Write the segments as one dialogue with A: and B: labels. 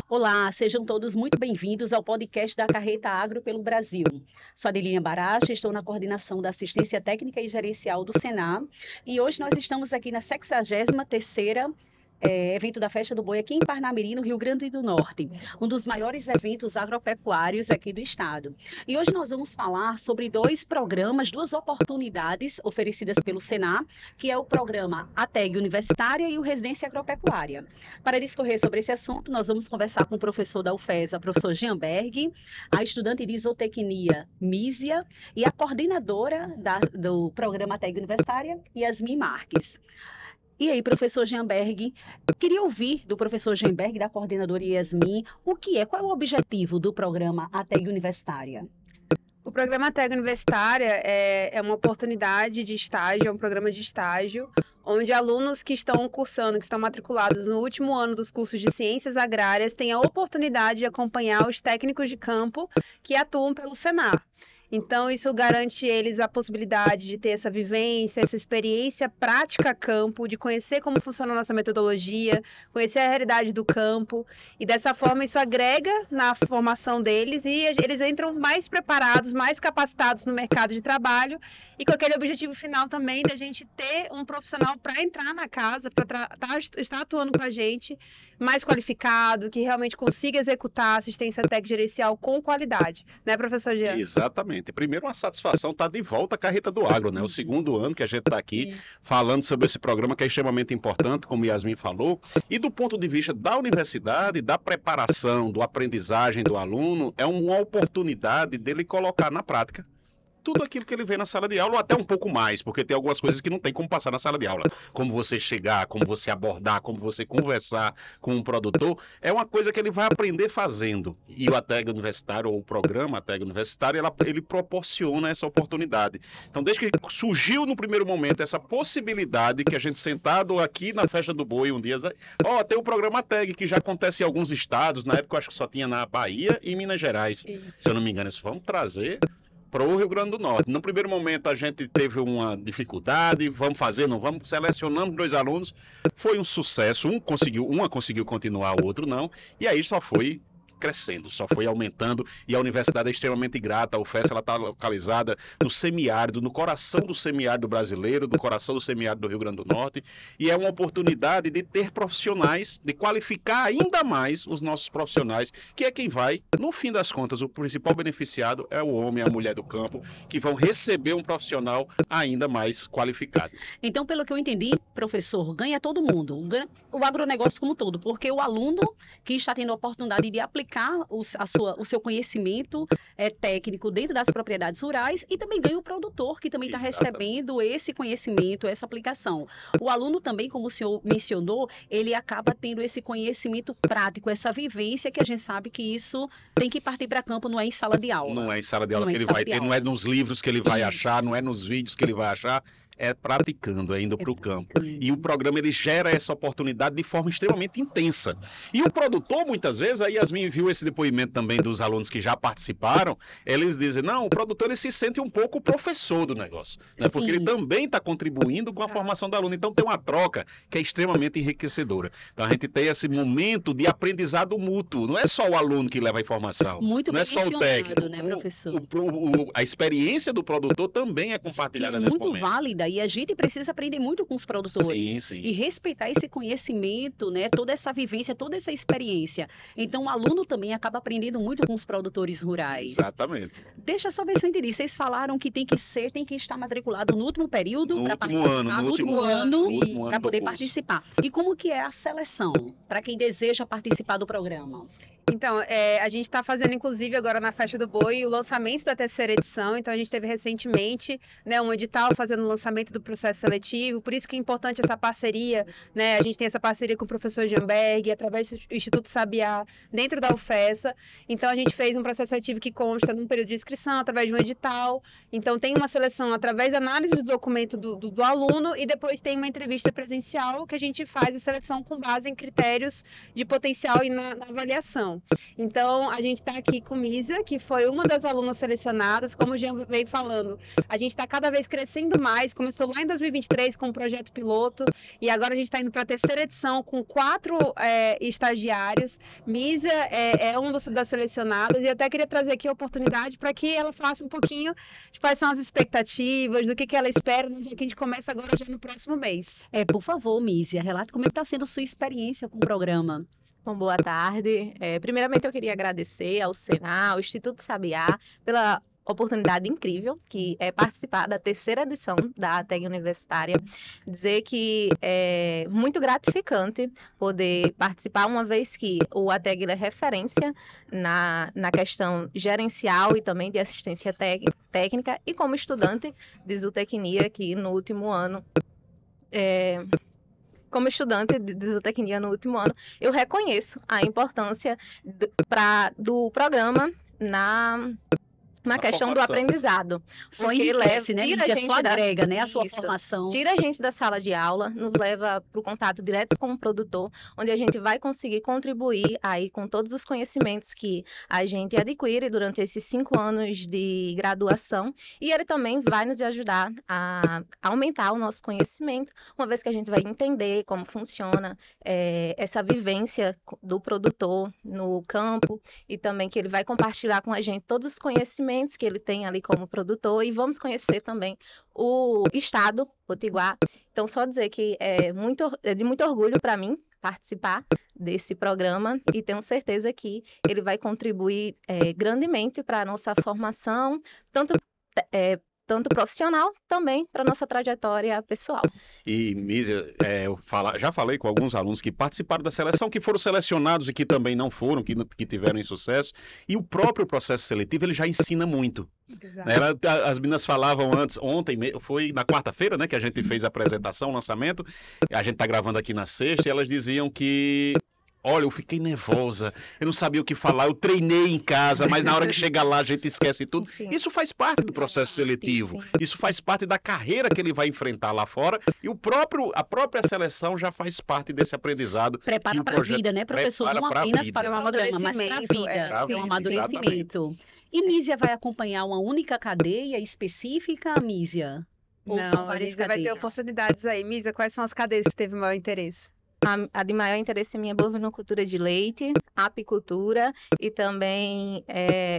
A: Olá, sejam todos muito bem-vindos ao podcast da Carreta Agro pelo Brasil. Sou Adelinha Baracha, estou na coordenação da Assistência Técnica e Gerencial do Senar e hoje nós estamos aqui na 63ª evento da Festa do Boi aqui em Parnamirim, no Rio Grande do Norte, um dos maiores eventos agropecuários aqui do estado. E hoje nós vamos falar sobre dois programas, duas oportunidades oferecidas pelo Senar, que é o programa ATEG Universitária e o Residência Agropecuária. Para discorrer sobre esse assunto, nós vamos conversar com o professor da UFESA, professor Jean Berg, a estudante de isotecnia Mísia e a coordenadora do programa ATEG Universitária, Yasmin Marques. E aí, professor Jean Berg, queria ouvir do professor Jean Berg, da coordenadora Yasmin, qual é o objetivo do programa ATEG Universitária?
B: O programa ATEG Universitária é uma oportunidade de estágio, é um programa de estágio, onde alunos que estão cursando, que estão matriculados no último ano dos cursos de Ciências Agrárias, têm a oportunidade de acompanhar os técnicos de campo que atuam pelo Senar. Então, isso garante eles a possibilidade de ter essa vivência, essa experiência prática a campo, de conhecer como funciona a nossa metodologia, conhecer a realidade do campo. E dessa forma, isso agrega na formação deles e eles entram mais preparados, mais capacitados no mercado de trabalho e com aquele objetivo final também da gente ter um profissional para entrar na casa, para estar atuando com a gente, mais qualificado, que realmente consiga executar a assistência técnica gerencial com qualidade. Né, professor Jean?
C: Exatamente. Primeiro, uma satisfação estar de volta à Carreta do Agro, né? O segundo ano que a gente está aqui falando sobre esse programa que é extremamente importante, como Yasmin falou, e do ponto de vista da universidade, da preparação, do aprendizagem do aluno, é uma oportunidade dele colocar na prática tudo aquilo que ele vê na sala de aula, ou até um pouco mais, porque tem algumas coisas que não tem como passar na sala de aula. Como você chegar, como você abordar, como você conversar com um produtor, é uma coisa que ele vai aprender fazendo. E o ATEG Universitário, ou o programa ATEG Universitário, ele proporciona essa oportunidade. Então, desde que surgiu no primeiro momento essa possibilidade que a gente sentado aqui na Festa do Boi um dia, tem o programa ATEG, que já acontece em alguns estados, na época eu acho que só tinha na Bahia e Minas Gerais. Isso. Se eu não me engano, isso vamos trazer para o Rio Grande do Norte. No primeiro momento a gente teve uma dificuldade, vamos fazer, não vamos, selecionamos 2 alunos, foi um sucesso, uma conseguiu continuar, o outro não, e aí só foi crescendo, só foi aumentando, e a universidade é extremamente grata. A UFES está localizada no semiárido, no coração do semiárido brasileiro, do coração do semiárido do Rio Grande do Norte, e é uma oportunidade de ter profissionais, de qualificar ainda mais os nossos profissionais, que é quem vai, no fim das contas, o principal beneficiado é o homem e a mulher do campo, que vão receber um profissional ainda mais qualificado.
A: Então, pelo que eu entendi, professor, ganha todo mundo, ganha o agronegócio como um todo, porque o aluno que está tendo a oportunidade de aplicar o seu conhecimento técnico dentro das propriedades rurais, e também ganha o produtor, que também está recebendo esse conhecimento, essa aplicação. O aluno também, como o senhor mencionou, ele acaba tendo esse conhecimento prático, essa vivência, que a gente sabe que isso tem que partir para campo, não é em sala de aula.
C: Não é em sala de aula que ele vai ter, não é nos livros que ele vai achar, não é nos vídeos que ele vai achar, é praticando, é indo para o campo. E o programa, ele gera essa oportunidade de forma extremamente intensa. E o produtor, muitas vezes, a Yasmin viu esse depoimento também dos alunos que já participaram, eles dizem, não, o produtor, ele se sente um pouco o professor do negócio, né? Porque ele também está contribuindo com a formação do aluno. Então tem uma troca que é extremamente enriquecedora. Então a gente tem esse momento de aprendizado mútuo, não é só o aluno que leva a informação,
A: muito
C: não é só o técnico,
A: né, professor?
C: A experiência do produtor também é compartilhada nesse momento.
A: Muito válida. E a gente precisa aprender muito com os produtores.
C: Sim.
A: E respeitar esse conhecimento, né? Toda essa vivência, toda essa experiência. Então, o aluno também acaba aprendendo muito com os produtores rurais.
C: Exatamente.
A: Deixa eu só ver se eu entendi. Vocês falaram que tem que estar matriculado no último período,
C: no último ano,
A: para poder participar. E como que é a seleção para quem deseja participar do programa?
B: Então, a gente está fazendo, inclusive, agora na Festa do Boi, o lançamento da 3ª edição. Então, a gente teve recentemente, né, um edital fazendo o lançamento do processo seletivo. Por isso que é importante essa parceria, né? A gente tem essa parceria com o professor Jean Berg, através do Instituto Sabiá, dentro da UFESA. Então, a gente fez um processo seletivo que consta num período de inscrição, através de um edital. Então, tem uma seleção através da análise do documento do aluno, e depois tem uma entrevista presencial que a gente faz a seleção com base em critérios de potencial e na avaliação. Isso. Então, a gente está aqui com Mísia, que foi uma das alunas selecionadas, como o Jean veio falando. A gente está cada vez crescendo mais, começou lá em 2023 com um projeto piloto, e agora a gente está indo para a terceira edição com 4 estagiários. Mísia é uma das selecionadas, e eu até queria trazer aqui a oportunidade para que ela falasse um pouquinho de quais são as expectativas, do que ela espera, né, já que a gente começa agora já no próximo mês.
A: Por favor, Mísia, relate como é que está sendo a sua experiência com o programa.
D: Bom, boa tarde. Primeiramente, eu queria agradecer ao Senar, ao Instituto Sabiá, pela oportunidade incrível que é participar da terceira edição da ATEG Universitária. Dizer que é muito gratificante poder participar, uma vez que o ATEG é referência na questão gerencial e também de assistência técnica, e como estudante de zootecnia aqui no último ano. Como estudante de zootecnia no último ano, eu reconheço a importância do programa na questão
C: formação.
D: Do aprendizado.
A: Só enriquece, né?
D: Tira a gente
A: só agrega, né? A sua
D: Isso.
A: formação.
D: Tira a gente da sala de aula, nos leva para o contato direto com o produtor, onde a gente vai conseguir contribuir aí com todos os conhecimentos que a gente adquire durante esses 5 anos de graduação, e ele também vai nos ajudar a aumentar o nosso conhecimento, uma vez que a gente vai entender como funciona essa vivência do produtor no campo, e também que ele vai compartilhar com a gente todos os conhecimentos que ele tem ali como produtor, e vamos conhecer também o estado potiguar. Então, só dizer que é de muito orgulho para mim participar desse programa, e tenho certeza que ele vai contribuir grandemente para a nossa formação, tanto profissional, também para a nossa trajetória pessoal.
C: E, Mísia, já falei com alguns alunos que participaram da seleção, que foram selecionados e que também não foram, que tiveram insucesso, e o próprio processo seletivo, ele já ensina muito. As meninas falavam ontem, foi na quarta-feira, né, que a gente fez a apresentação, o lançamento, a gente está gravando aqui na sexta, e elas diziam que... Olha, eu fiquei nervosa, eu não sabia o que falar, eu treinei em casa, mas na hora que chega lá a gente esquece tudo.
D: Sim.
C: Isso faz parte do processo seletivo, isso faz parte da carreira que ele vai enfrentar lá fora, e a própria seleção já faz parte desse aprendizado.
A: Prepara para a vida, né, professor? Não apenas para o programa, mas para a vida. É um amadurecimento. E Mísia vai acompanhar uma única cadeia específica, Mísia?
B: Não, a Mísia vai ter oportunidades aí. Mísia, quais são as cadeias que teve maior interesse?
D: A de maior interesse minha é bovinocultura de leite, apicultura e também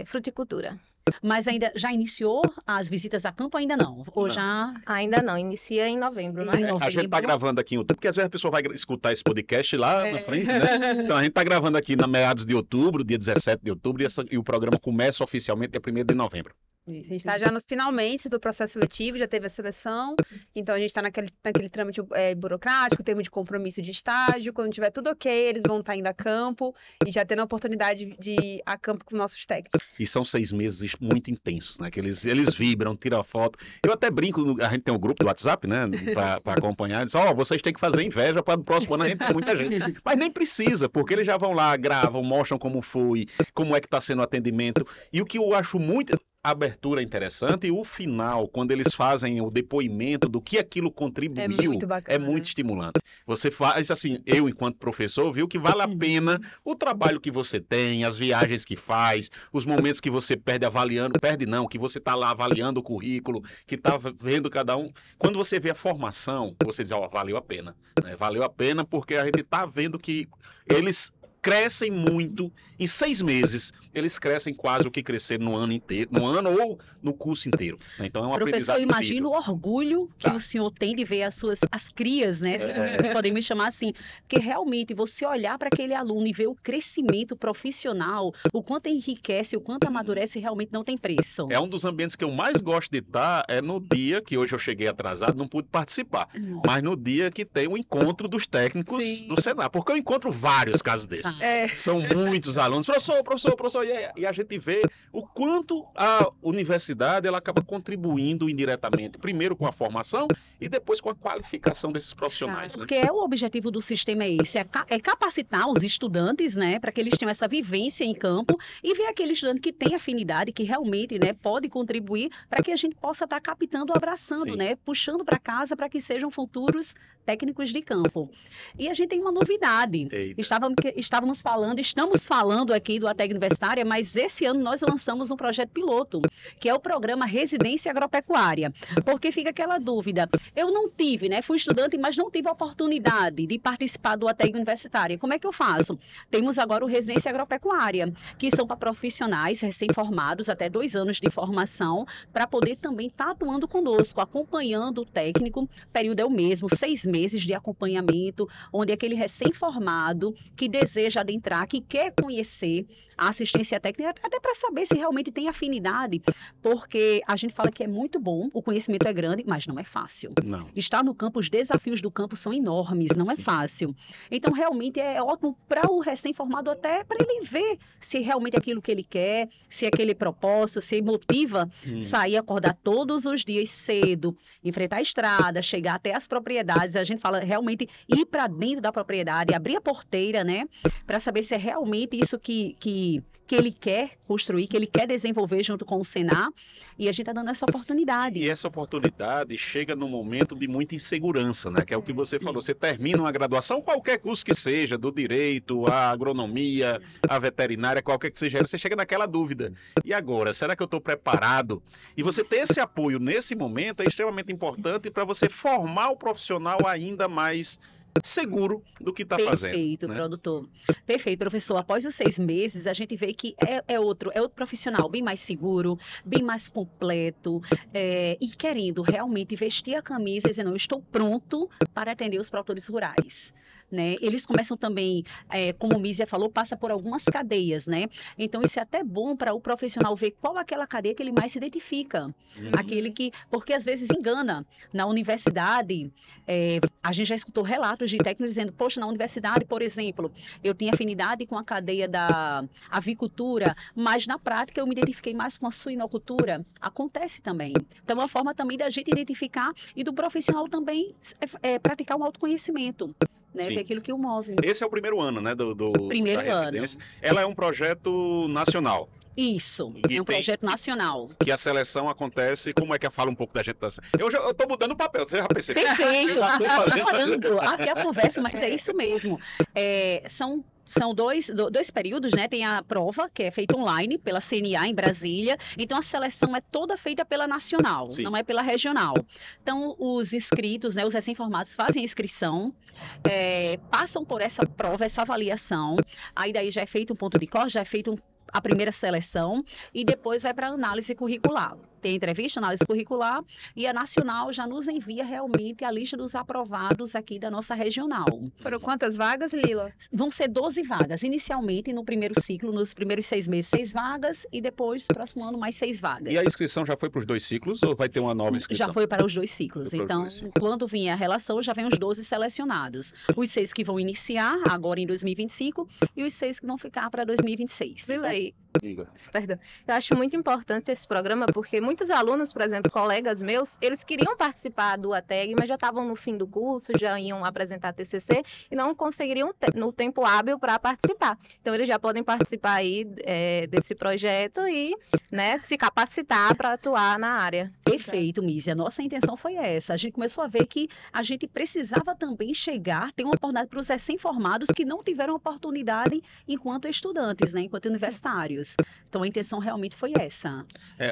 D: fruticultura.
A: Mas já iniciou as visitas a campo? Ainda não? Ou
C: Não.
A: já?
D: Ainda não, inicia em novembro, né?
C: A gente está gravando aqui em outubro, porque às vezes a pessoa vai escutar esse podcast lá na frente, né? Então a gente está gravando aqui na meados de outubro, dia 17 de outubro, e o programa começa oficialmente dia 1º de novembro.
B: Isso, a gente está já nos finalmente do processo seletivo, já teve a seleção, então a gente está naquele trâmite burocrático, termo de compromisso de estágio. Quando tiver tudo ok, eles vão estar indo a campo e já tendo a oportunidade de ir a campo com nossos técnicos.
C: E são 6 meses muito intensos, né? Que eles vibram, tiram foto. Eu até brinco, a gente tem um grupo do WhatsApp, né? Para acompanhar, diz, vocês têm que fazer inveja para no próximo ano a gente ter muita gente. Mas nem precisa, porque eles já vão lá, gravam, mostram como foi, como é que está sendo o atendimento. E o que eu acho muito... A abertura é interessante, e o final, quando eles fazem o depoimento do que aquilo contribuiu,
B: muito bacana,
C: é muito estimulante. Você faz assim, eu enquanto professor, viu que vale a pena o trabalho que você tem, as viagens que faz, os momentos que você que você está lá avaliando o currículo, que está vendo cada um. Quando você vê a formação, você diz, valeu a pena. Né? Valeu a pena porque a gente está vendo que eles crescem muito. Em 6 meses, eles crescem quase o que cresceram no ano inteiro, no ano ou no curso inteiro. Então é um
A: Professor,
C: aprendizado
A: eu imagino o orgulho que
C: Tá.
A: o senhor tem de ver as crias, né? Podem me chamar assim. Porque realmente você olhar para aquele aluno e ver o crescimento profissional, o quanto enriquece, o quanto amadurece, realmente não tem preço.
C: É um dos ambientes que eu mais gosto de estar, é no dia que hoje eu cheguei atrasado, não pude participar, mas no dia que tem o encontro dos técnicos
B: Sim.
C: do Senar, porque eu encontro vários casos desses. São muitos alunos, professor, e a gente vê o quanto a universidade ela acaba contribuindo indiretamente, primeiro com a formação e depois com a qualificação desses profissionais. Né?
A: Porque o objetivo do sistema é esse, é capacitar os estudantes, né, para que eles tenham essa vivência em campo e ver aquele estudante que tem afinidade, que realmente, né, pode contribuir para que a gente possa estar captando, abraçando,
C: Sim.
A: né, puxando para casa para que sejam futuros técnicos de campo. E a gente tem uma novidade.
C: Eita.
A: Estávamos estamos falando aqui do ATEG Universitária, mas esse ano nós lançamos um projeto piloto, que é o programa Residência Agropecuária, porque fica aquela dúvida, eu não tive, né, fui estudante, mas não tive a oportunidade de participar do ATEG Universitária, como é que eu faço? Temos agora o Residência Agropecuária, que são para profissionais recém-formados, até 2 anos de formação, para poder também estar atuando conosco, acompanhando o técnico, o período é o mesmo, 6 meses de acompanhamento, onde aquele recém-formado que deseja adentrar, que quer conhecer a assistência técnica, até para saber se realmente tem afinidade, porque a gente fala que é muito bom, o conhecimento é grande, mas não é fácil.
C: Não.
A: Estar no campo, os desafios do campo são enormes, não é fácil. Então, realmente é ótimo para o recém-formado, até para ele ver se realmente é aquilo que ele quer, se é aquele propósito, se motiva sair, acordar todos os dias cedo, enfrentar a estrada, chegar até as propriedades. A gente fala realmente ir para dentro da propriedade, abrir a porteira, né, para saber se é realmente isso que ele quer construir, que ele quer desenvolver junto com o Senar, e a gente está dando essa oportunidade.
C: E essa oportunidade chega num momento de muita insegurança, né? Que é o que você falou, você termina uma graduação, qualquer curso que seja, do direito, a agronomia, a veterinária, qualquer que seja, você chega naquela dúvida. E agora, será que eu estou preparado? E você ter esse apoio nesse momento é extremamente importante para você formar o profissional ainda mais seguro do que está fazendo.
A: Perfeito,
C: né?
A: Produtor. Perfeito, professor. Após os 6 meses, a gente vê que é outro profissional bem mais seguro, bem mais completo, e querendo realmente vestir a camisa e dizer, não, eu estou pronto para atender os produtores rurais. Né? Eles começam também, como o Mísia falou, passa por algumas cadeias, né? Então isso é até bom para o profissional ver qual aquela cadeia que ele mais se identifica. Aquele que, porque às vezes engana. Na universidade, a gente já escutou relatos de técnicos dizendo, poxa, na universidade, por exemplo, eu tinha afinidade com a cadeia da avicultura, mas na prática eu me identifiquei mais com a suinocultura. Acontece também. Então é uma forma também da gente identificar e do profissional também praticar um autoconhecimento. Né, que é aquilo que o move.
C: Esse é o primeiro ano, né, do
A: primeiro
C: da residência.
A: ano.
C: Ela é um projeto nacional.
A: Isso, é um projeto nacional.
C: Que a seleção acontece, como é que fala um pouco da gente? Eu estou mudando o papel, você já percebeu?
A: Perfeito, adorando aqui a conversa, mas é isso mesmo. São dois períodos, né? Tem a prova, que é feita online pela CNA em Brasília. Então, a seleção é toda feita pela nacional, Sim. não é pela regional. Então, os inscritos, né, os recém-formados fazem a inscrição, passam por essa prova, essa avaliação. Aí, daí já é feito um ponto de corte, já é feito a primeira seleção e depois vai para a análise curricular. Tem entrevista, análise curricular e a nacional já nos envia realmente a lista dos aprovados aqui da nossa regional.
B: Foram quantas vagas, Lila?
A: Vão ser 12 vagas. Inicialmente, no primeiro ciclo, nos primeiros 6 meses, 6 vagas e depois, próximo ano, mais 6 vagas.
C: E a inscrição já foi para os 2 ciclos ou vai ter uma nova inscrição?
A: Já foi para os 2 ciclos. Então, quando vier a relação, já vem os 12 selecionados. Os 6 que vão iniciar agora em 2025 e os 6 que vão ficar para 2026.
D: Perdão. Eu acho muito importante esse programa porque muitos alunos, por exemplo, colegas meus, eles queriam participar do ATEG, mas já estavam no fim do curso, já iam apresentar TCC e não conseguiriam no tempo hábil para participar. Então, eles já podem participar aí desse projeto e, né, se capacitar para atuar na área.
A: Perfeito, Mísia. Nossa intenção foi essa. A gente começou a ver que a gente precisava também ter uma oportunidade para os recém-formados que não tiveram oportunidade enquanto estudantes, né, enquanto universitários. Então, a intenção realmente foi essa.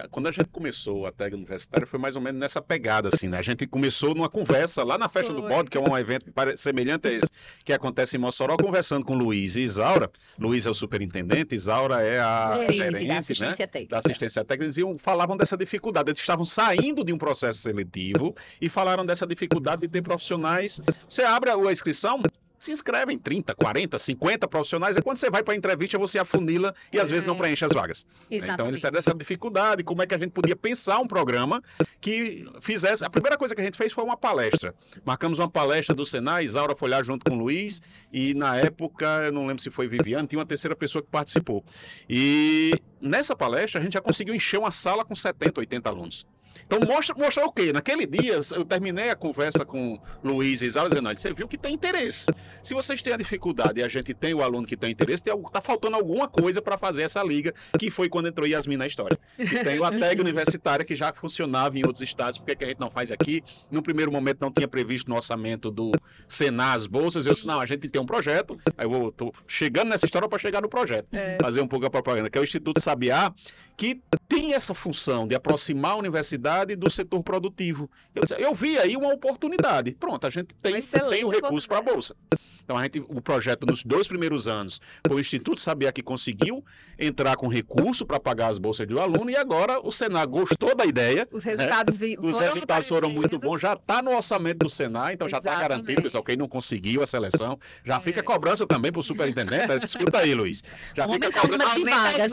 C: Quando a gente começou a TEG Universitária, foi mais ou menos nessa pegada, assim, né? A gente começou numa conversa lá na Festa do Bode, que é um evento semelhante a esse, que acontece em Mossoró, conversando com Luiz e Isaura. Luiz é o superintendente, Isaura é a gerente,
A: da assistência técnica.
C: Da assistência técnica. Eles falavam dessa dificuldade. Eles estavam saindo de um processo seletivo e falaram dessa dificuldade de ter profissionais. Você abre a inscrição, se inscrevem 30, 40, 50 profissionais, e quando você vai para a entrevista, você afunila e às vezes não preenche as vagas.
A: Exatamente.
C: Então, eles saíram dessa dificuldade, como é que a gente podia pensar um programa que fizesse... A primeira coisa que a gente fez foi uma palestra. Marcamos uma palestra do Senar, Isaura foi lá junto com o Luiz, e na época, eu não lembro se foi Viviane, tinha uma terceira pessoa que participou. E nessa palestra, a gente já conseguiu encher uma sala com 70, 80 alunos. Então mostra o quê? Naquele dia eu terminei a conversa com Luiz e Isaura dizendo, olha, você viu que tem interesse. Se vocês têm a dificuldade e a gente tem o aluno que tem interesse, tá faltando alguma coisa para fazer essa liga, que foi quando entrou Yasmin na história. E tem a tag universitária que já funcionava em outros estados, por que a gente não faz aqui? No primeiro momento não tinha previsto no orçamento do Senar as bolsas, eu disse, não, a gente tem um projeto, aí eu tô chegando nessa história para chegar no projeto, fazer um pouco a propaganda, que é o Instituto Sabiá, que tem essa função de aproximar a universidade do setor produtivo. Eu vi aí uma oportunidade. Pronto, a gente tem o recurso para a bolsa. Então, o projeto, nos 2 primeiros anos, foi o Instituto Sabiá que conseguiu entrar com recurso para pagar as bolsas do aluno, e agora o Senar gostou da ideia.
B: Os resultados,
C: foram muito bons, já está no orçamento do Senar, então já está garantido, pessoal, quem não conseguiu a seleção, já fica cobrança também para o superintendente. Escuta aí, Luiz. Já fica cobrança
A: de vagas.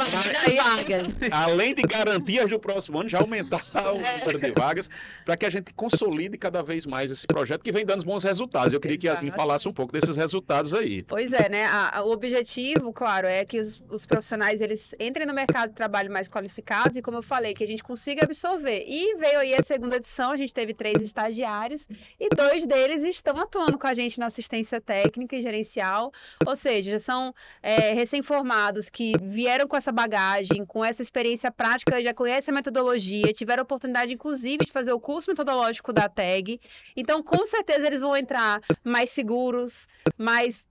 C: Além de garantias do próximo ano, já aumentar o número de vagas, para que a gente consolide cada vez mais esse projeto que vem dando bons resultados. Eu queria que Yasmin falasse um pouco desses resultados aí.
B: Pois é, né? O objetivo, claro, é que os profissionais eles entrem no mercado de trabalho mais qualificados e, como eu falei, que a gente consiga absorver. E veio aí a segunda edição, a gente teve 3 estagiários e 2 deles estão atuando com a gente na assistência técnica e gerencial, ou seja, já são recém-formados que vieram com essa bagagem, com essa experiência prática, já conhecem a metodologia, tiveram a oportunidade, inclusive, de fazer o curso metodológico da TAG. Então, com certeza, eles vão entrar mais seguros, mais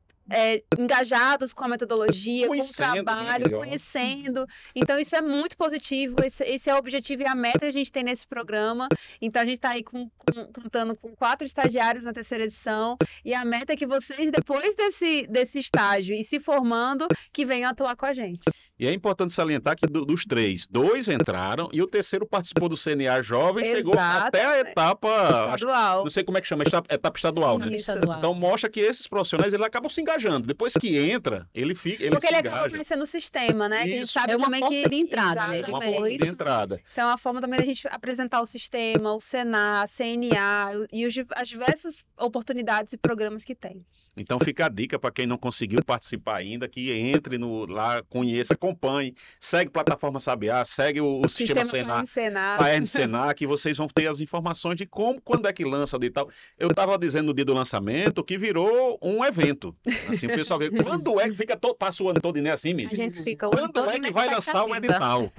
B: engajados com a metodologia, com o trabalho, conhecendo. Então, isso é muito positivo. Esse é o objetivo e a meta que a gente tem nesse programa. Então, a gente está aí contando com 4 estagiários na 3ª edição. E a meta é que vocês, depois desse estágio e se formando, que venham atuar com a gente.
C: E é importante salientar que dos 3, 2 entraram e o terceiro participou do CNA Jovem, chegou até a etapa
B: estadual.
C: Não sei como é que chama, etapa estadual, né? Então mostra que esses profissionais eles acabam se engajando. Depois que entra, ele se engaja.
B: Porque ele acaba conhecendo o sistema, né? Que a gente sabe
A: uma
B: também
A: porta de entrada, né?
C: Uma porta de entrada.
B: Então é uma forma também da gente apresentar o sistema, o Senar, a CNA e as diversas oportunidades e programas que tem.
C: Então fica a dica para quem não conseguiu participar ainda, que entre lá, conheça, acompanhe, segue a plataforma Sabiá, segue o sistema Senar, a Senar, que vocês vão ter as informações de quando é que lança e tal. Eu estava dizendo no dia do lançamento que virou um evento. Assim, o pessoal vê, quando é que passa o ano todo, né? Assim,
D: a gente fica
C: quando é que vai lançar o edital?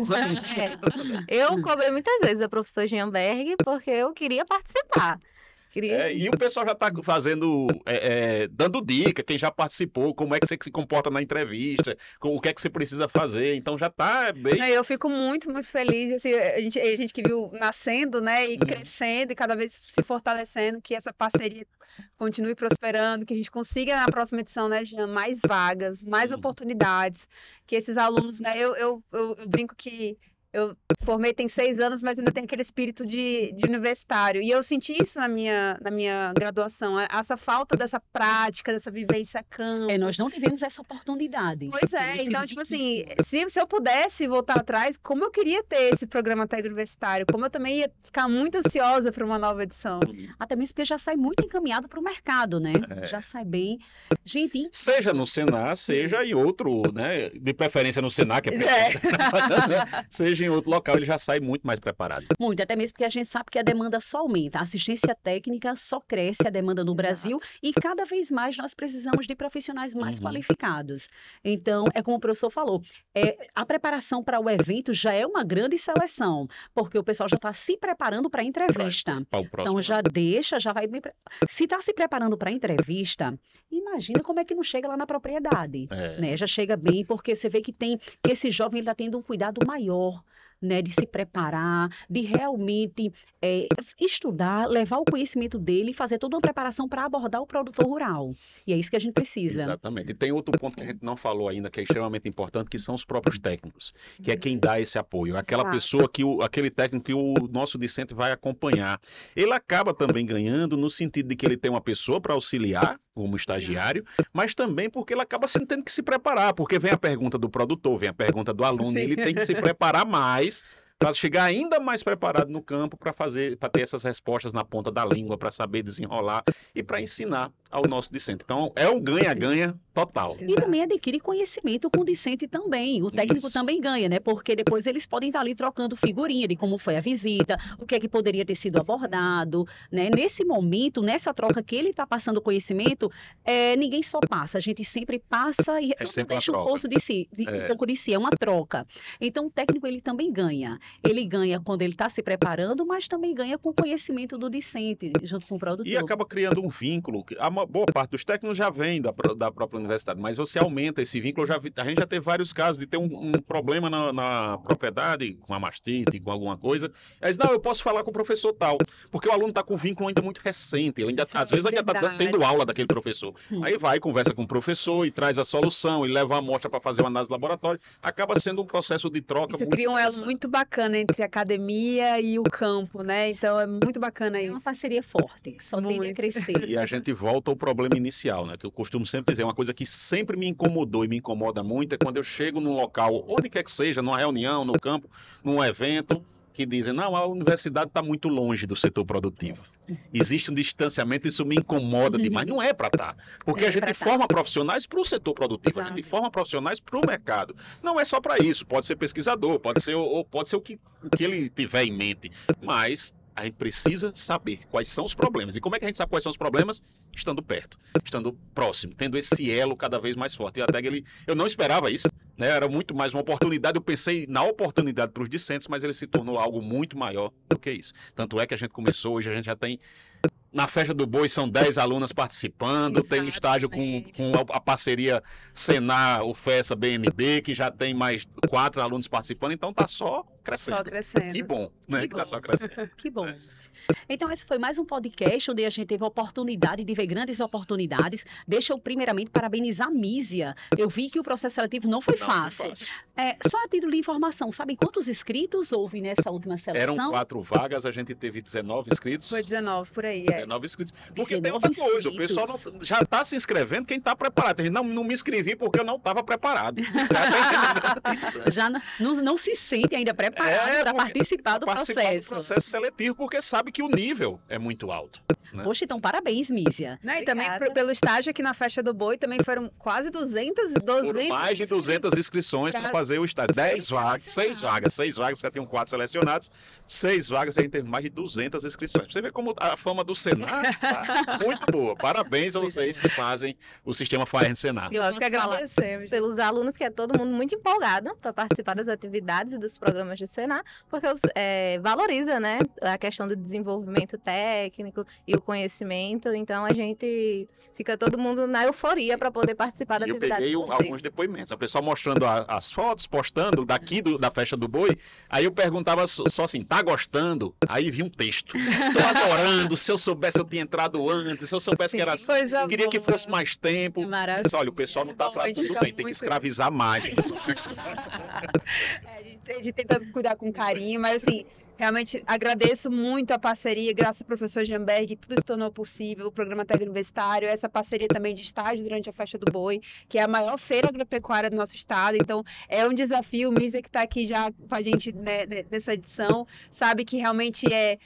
D: Eu cobrei muitas vezes a professora Gianberg porque eu queria participar.
C: E o pessoal já está fazendo, dando dica, quem já participou, como é que você se comporta na entrevista, o que é que você precisa fazer, então já está bem...
B: Eu fico muito, muito feliz, assim, a gente que viu nascendo, né, e crescendo, e cada vez se fortalecendo, que essa parceria continue prosperando, que a gente consiga na próxima edição, né, Jean, mais vagas, mais oportunidades, que esses alunos, né, eu brinco que eu formei tem 6 anos, mas ainda tem aquele espírito de universitário. E eu senti isso na minha graduação, essa falta dessa prática, dessa vivência campo.
A: Nós não tivemos essa oportunidade.
B: Pois então, tipo assim, se eu pudesse voltar atrás, como eu queria ter esse programa TAG universitário, como eu também ia ficar muito ansiosa para uma nova edição.
A: Até mesmo porque já sai muito encaminhado para o mercado, né? Já sai bem. Gente,
C: seja no Senar, seja em outro, né? De preferência no Senar, que seja em outro local, ele já sai muito mais preparado.
A: Muito, até mesmo porque a gente sabe que a demanda só aumenta. A assistência técnica só cresce, a demanda no Brasil, e cada vez mais nós precisamos de profissionais mais qualificados. Então, é como o professor falou, a preparação para o evento já é uma grande seleção, porque o pessoal já está se preparando para a entrevista. Então, já vai... Se está se preparando para a entrevista, imagina como é que não chega lá na propriedade. Né? Já chega bem, porque você vê que esse jovem está tendo um cuidado maior, né, de se preparar, de realmente estudar, levar o conhecimento dele e fazer toda uma preparação para abordar o produtor rural. E é isso que a gente precisa.
C: Exatamente. E tem outro ponto que a gente não falou ainda, que é extremamente importante, que são os próprios técnicos, que é quem dá esse apoio. Aquela pessoa, aquele técnico que o nosso discente vai acompanhar. Ele acaba também ganhando no sentido de que ele tem uma pessoa para auxiliar, como estagiário, mas também porque ele acaba tendo que se preparar, porque vem a pergunta do produtor, vem a pergunta do aluno, ele tem que se preparar mais para chegar ainda mais preparado no campo para ter essas respostas na ponta da língua, para saber desenrolar e para ensinar ao nosso discente. Então, é um ganha-ganha total.
A: E também adquire conhecimento com o discente também. O técnico também ganha, né? Porque depois eles podem estar ali trocando figurinha de como foi a visita, o que é que poderia ter sido abordado, né? Nesse momento, nessa troca que ele está passando conhecimento, ninguém só passa, a gente sempre passa e
C: sempre
A: deixa um pouco de si, um pouco de si, é uma troca. Então, o técnico, ele também ganha. Ele ganha quando ele está se preparando, mas também ganha com o conhecimento do discente, junto com o produtor.
C: E acaba criando um vínculo. A boa parte dos técnicos já vem da própria universidade, mas você aumenta esse vínculo. A gente já teve vários casos de ter um problema na propriedade, com a mastite, com alguma coisa. Aí diz, não, eu posso falar com o professor tal, porque o aluno está com um vínculo ainda muito recente. Ele ainda, às vezes ainda está tendo aula daquele professor. Aí vai, conversa com o professor e traz a solução, e leva a amostra para fazer uma análise laboratória. Acaba sendo um processo de troca.
B: Isso cria um elo muito bacana entre a academia e o campo, né? Então é muito bacana isso.
A: É uma parceria forte, só tende a crescer.
C: E a gente volta ao problema inicial, né? Que eu costumo sempre dizer, uma coisa que sempre me incomodou e me incomoda muito é quando eu chego num local, onde quer que seja, numa reunião, no campo, num evento, que dizem, não, a universidade está muito longe do setor produtivo. Existe um distanciamento, isso me incomoda demais. Não é para estar. Porque a gente forma profissionais para o setor produtivo, a gente forma profissionais para o mercado. Não é só para isso, pode ser pesquisador, pode ser o que ele tiver em mente, mas a gente precisa saber quais são os problemas. E como é que a gente sabe quais são os problemas? Estando perto, estando próximo, tendo esse elo cada vez mais forte. E até que eu não esperava isso, né? Era muito mais uma oportunidade. Eu pensei na oportunidade para os discentes, mas ele se tornou algo muito maior do que isso. Tanto é que a gente começou, hoje a gente já tem... Na Festa do Boi são 10 alunas participando, tem um estágio com a parceria Senar, UFESA, BNB, que já tem mais 4 alunos participando, então está só crescendo.
B: Só crescendo.
C: Que bom, né? Que está só crescendo.
A: Que bom. Então, esse foi mais um podcast onde a gente teve a oportunidade de ver grandes oportunidades. Deixa eu primeiramente parabenizar a Mísia. Eu vi que o processo seletivo não foi fácil. Só a título de informação, sabem quantos inscritos houve nessa última seleção?
C: Eram 4 vagas, a gente teve 19 inscritos.
B: Foi 19, por aí.
C: 19 inscritos. Porque tem outra coisa, o pessoal já está se inscrevendo quem está preparado. A gente não me inscrevi porque eu não estava preparado.
A: Já não se sente ainda preparado para participar do processo
C: seletivo, porque sabe que o nível é muito alto. Né?
A: Poxa, então parabéns, Mísia.
B: Né? E também pelo estágio aqui na Festa do Boi, também foram quase 200...
C: Foram mais de 200 inscrições para fazer o estágio. 10 vagas, 6 vagas, já tinham 4 selecionados, 6 vagas, a gente teve mais de 200 inscrições. Você vê como a fama do Senar tá muito boa. Parabéns a vocês que fazem o sistema FAERN Senar.
B: Eu acho que agradecemos.
D: Pelos alunos, que é todo mundo muito empolgado para participar das atividades e dos programas de Senar, porque valoriza, né, a questão do desenvolvimento técnico e o conhecimento, então a gente fica todo mundo na euforia para poder participar da atividade.
C: Eu peguei alguns depoimentos, a pessoa mostrando as fotos, postando daqui da Festa do Boi, aí eu perguntava só assim, tá gostando? Aí vi um texto, tô adorando, se eu soubesse eu tinha entrado antes, se eu soubesse que era assim, queria que fosse mais tempo. Mas, olha, o pessoal não tá falando tudo bem, tem que escravizar mais.
B: A gente tenta cuidar com carinho, mas assim, realmente agradeço muito a parceria, graças ao professor Jamberg, tudo se tornou possível, o programa técnico universitário, essa parceria também de estágio durante a Festa do Boi, que é a maior feira agropecuária do nosso estado, então é um desafio. O Mísia, que está aqui já com a gente, né, nessa edição, sabe que realmente é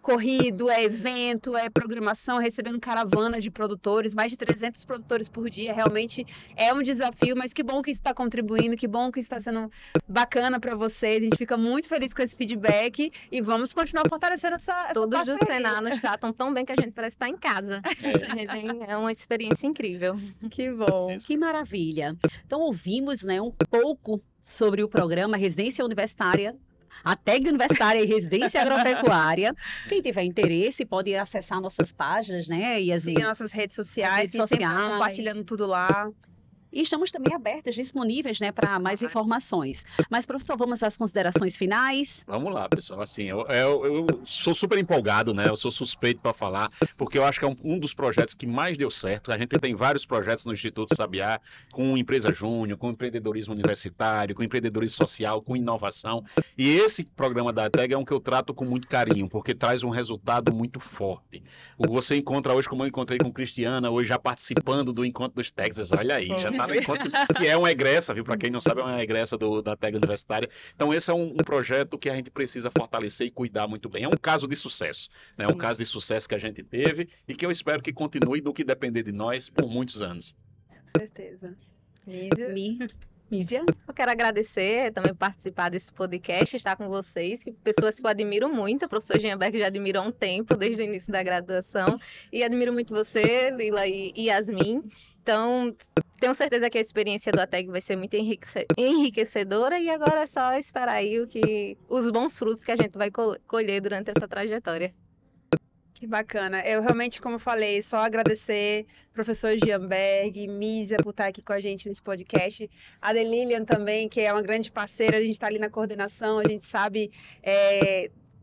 B: corrido, é evento, é programação, recebendo caravanas de produtores, mais de 300 produtores por dia, realmente é um desafio, mas que bom que isso está contribuindo, que bom que isso está sendo bacana para vocês, a gente fica muito feliz com esse feedback e vamos continuar fortalecendo essa
D: Todos
B: parceria.
D: do Senar nos tratam tão bem que a gente parece estar em casa. É uma experiência incrível.
B: Que bom.
A: Que maravilha. Então ouvimos, né, um pouco sobre o programa Residência Universitária, a TEG Universitária e Residência Agropecuária. Quem tiver interesse pode acessar nossas páginas, né? E
B: Sim, nossas redes sociais, compartilhando tudo lá.
A: E estamos também abertos, disponíveis, né, para mais informações. Mas, professor, vamos às considerações finais?
C: Vamos lá, pessoal. Assim, eu sou super empolgado, né? Eu sou suspeito para falar, porque eu acho que é um dos projetos que mais deu certo. A gente tem vários projetos no Instituto Sabiá, com empresa júnior, com empreendedorismo universitário, com empreendedorismo social, com inovação. E esse programa da TEG é um que eu trato com muito carinho, porque traz um resultado muito forte. Você encontra hoje, como eu encontrei com Cristiana, hoje já participando do Encontro dos Texas. Olha aí, já está no encontro, que é uma egressa, viu? Para quem não sabe, é uma egressa da TEG Universitária. Então, esse é um projeto que a gente precisa fortalecer e cuidar muito bem. É um caso de sucesso, né? Um caso de sucesso que a gente teve e que eu espero que continue, do que depender de nós, por muitos anos.
B: Com certeza.
A: Mísia?
D: Eu quero agradecer também por participar desse podcast, estar com vocês, pessoas que eu admiro muito. O professor Gianberg já admiro há um tempo, desde o início da graduação, e admiro muito você, Lila e Yasmin. Então, tenho certeza que a experiência do ATEG vai ser muito enriquecedora, e agora é só esperar aí os bons frutos que a gente vai colher durante essa trajetória.
B: Que bacana. Eu realmente, como eu falei, só agradecer professor Gianberg, Mísia, por estar aqui com a gente nesse podcast. A Delilian também, que é uma grande parceira, a gente está ali na coordenação, a gente sabe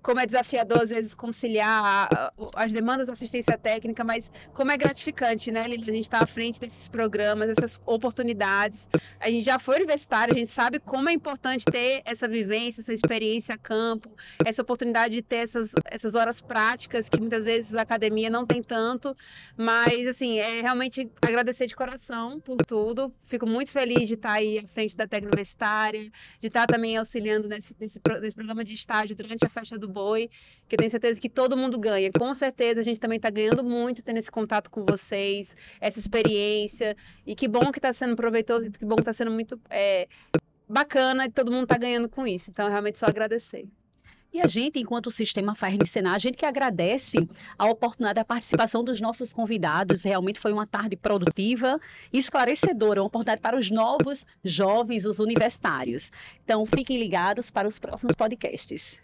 B: como é desafiador, às vezes, conciliar as demandas da assistência técnica, mas como é gratificante, né, Lili? A gente está à frente desses programas, essas oportunidades. A gente já foi universitário, a gente sabe como é importante ter essa vivência, essa experiência a campo, essa oportunidade de ter essas horas práticas, que muitas vezes a academia não tem tanto, mas, assim, é realmente agradecer de coração por tudo. Fico muito feliz de estar aí à frente da TEG Universitária, de estar também auxiliando nesse programa de estágio durante a Festa do Boi, que eu tenho certeza que todo mundo ganha. Com certeza a gente também está ganhando muito tendo esse contato com vocês, essa experiência, e que bom que está sendo proveitoso, que bom que está sendo muito bacana, e todo mundo está ganhando com isso. Então, realmente só agradecer.
A: E a gente, enquanto o Sistema Farne Senar, a gente que agradece a oportunidade da participação dos nossos convidados. Realmente foi uma tarde produtiva e esclarecedora, uma oportunidade para os novos jovens, os universitários. Então, fiquem ligados para os próximos podcasts.